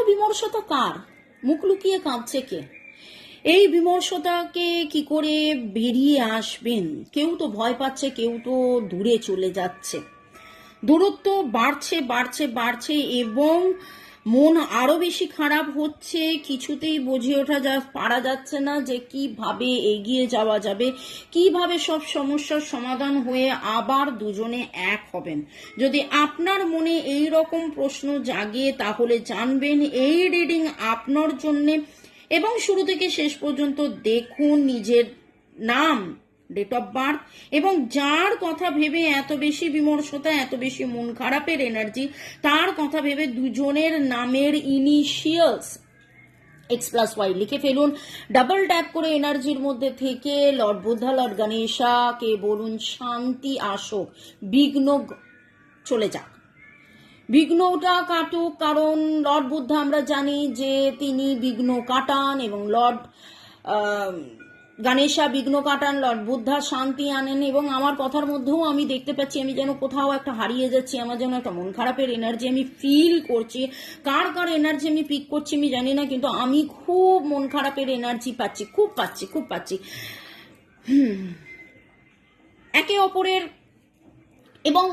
বিমর্ষতা কার? মুখ লুকিয়ে কাঁদছে কে? এই বিমর্ষতাকে কি করে বেরিয়ে আসবেন? কেউ তো ভয় পাচ্ছে, কেউ তো দূরে চলে যাচ্ছে। দূরত্ব বাড়ছে বাড়ছে বাড়ছে এবং মন আরো বেশি খারাপ হচ্ছে। কিছুতেই বুঝে ওঠা পারা যাচ্ছে না যে কিভাবে এগিয়ে যাওয়া যাবে, কিভাবে সব সমস্যার সমাধান হয়ে আবার দুজনে এক হবেন। যদি আপনার মনে এই রকম প্রশ্ন জাগে তাহলে জানবেন এই রিডিং আপনার জন্যে। এবং শুরু থেকে শেষ পর্যন্ত দেখুন নিজের নাম, ডেট অফ বার্থ এবং যার কথা ভেবে এত বেশি বিমর্ষতা, এত বেশি মন খারাপের এনার্জি, তার কথা ভেবে দুজনের নামের ইনিশিয়ালস X+Y লিখে ফেলুন। ডাবল ট্যাপ করে এনার্জির মধ্যে থেকে লর্ড বুদ্ধা, লর্ড গণেশাকে বলুন শান্তি আসুক, বিঘ্ন চলে যাক, বিঘ্নটা কাটুক। কারণ লর্ড বুদ্ধা আমরা জানি যে তিনি বিঘ্ন কাটান এবং লর্ড গণেশা বিঘ্ন কাটান, লর্ড বুদ্ধা শান্তি আনেন। এবং আমার কথার মধ্যেও আমি দেখতে পাচ্ছি আমি যেন কোথাও একটা হারিয়ে যাচ্ছি, আমার যেন একটা মন খারাপের এনার্জি আমি ফিল করছি। কার কার এনার্জি আমি পিক করছি আমি জানি না, কিন্তু আমি খুব মন খারাপের এনার্জি পাচ্ছি, খুব পাচ্ছি। একে অপরের, এবং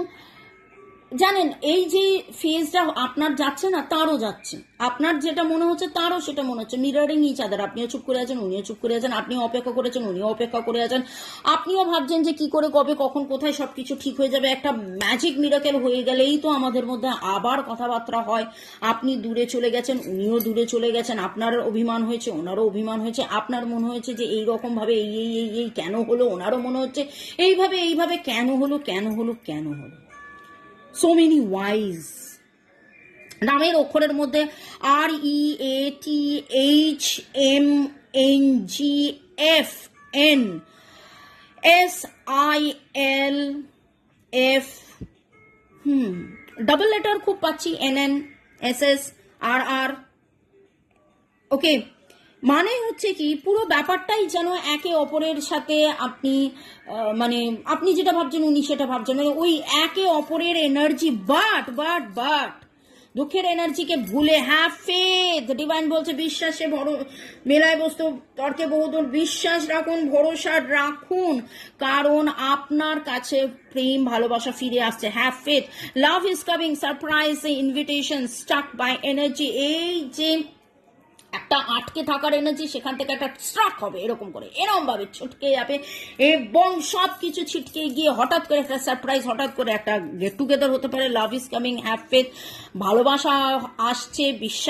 জানেন এই যে ফেজটা আপনার যাচ্ছে না, তারও যাচ্ছে। আপনার যেটা মনে হচ্ছে তারও সেটা মনে হচ্ছে। মিরারিং ইচ আদার, আপনিও চুপ করে আছেন, উনিও চুপ করে আছেন, আপনিও অপেক্ষা করেছেন, উনিও অপেক্ষা করে আছেন। আপনিও ভাবছেন যে কি করে, কবে, কখন, কোথায় সবকিছু ঠিক হয়ে যাবে। একটা ম্যাজিক মিরাকেল হয়ে গেলেই তো আমাদের মধ্যে আবার কথাবার্তা হয়। আপনি দূরে চলে গেছেন, উনিও দূরে চলে গেছেন, আপনার অভিমান হয়েছে, ওনারও অভিমান হয়েছে। আপনার মনে হয়েছে যে এইরকম ভাবে এই কেন হলো, ওনারও মনে হচ্ছে এইভাবে কেন হলো। So many whys। নামের অক্ষরের মধ্যে REATHMNGFN SILF, ডাবল লেটার খুব পাচ্ছি, NN SS RR। ওকে, মানে হচ্ছে কি পুরো ব্যাপারটাই যেন একে অপরের সাথে আপনি মানে আপনি যেটা ভাবছেন উনি সেটা ভাবছেন, মানে ওই একে অপরের এনার্জি। বাট দুঃখের এনার্জিকে ভুলে হ্যাভ ফেথ, ডিভাইন বলছে বিশ্বাসে মেলায় বস্তু তর্কে বহুদূর। বিশ্বাস রাখুন, ভরসা রাখুন, কারণ আপনার কাছে প্রেম ভালোবাসা ফিরে আসছে। Have faith, love is coming, surprise invitation, stuck by energy. এই যে একটা আটকে থাকার এনার্জি, সেখান থেকে একটা স্ট্রাক হবে, এরকম ভাবে ছুটকে যাবে এবং সবকিছু ছিটকে গিয়ে হঠাৎ করে একটা সারপ্রাইজ, হঠাৎ করে একটা গেট টুগেদার হতে পারে। লাভ ইজ কামিং, হ্যাভ ফেথ, ভালোবাসা আসছে, বিশ্বাস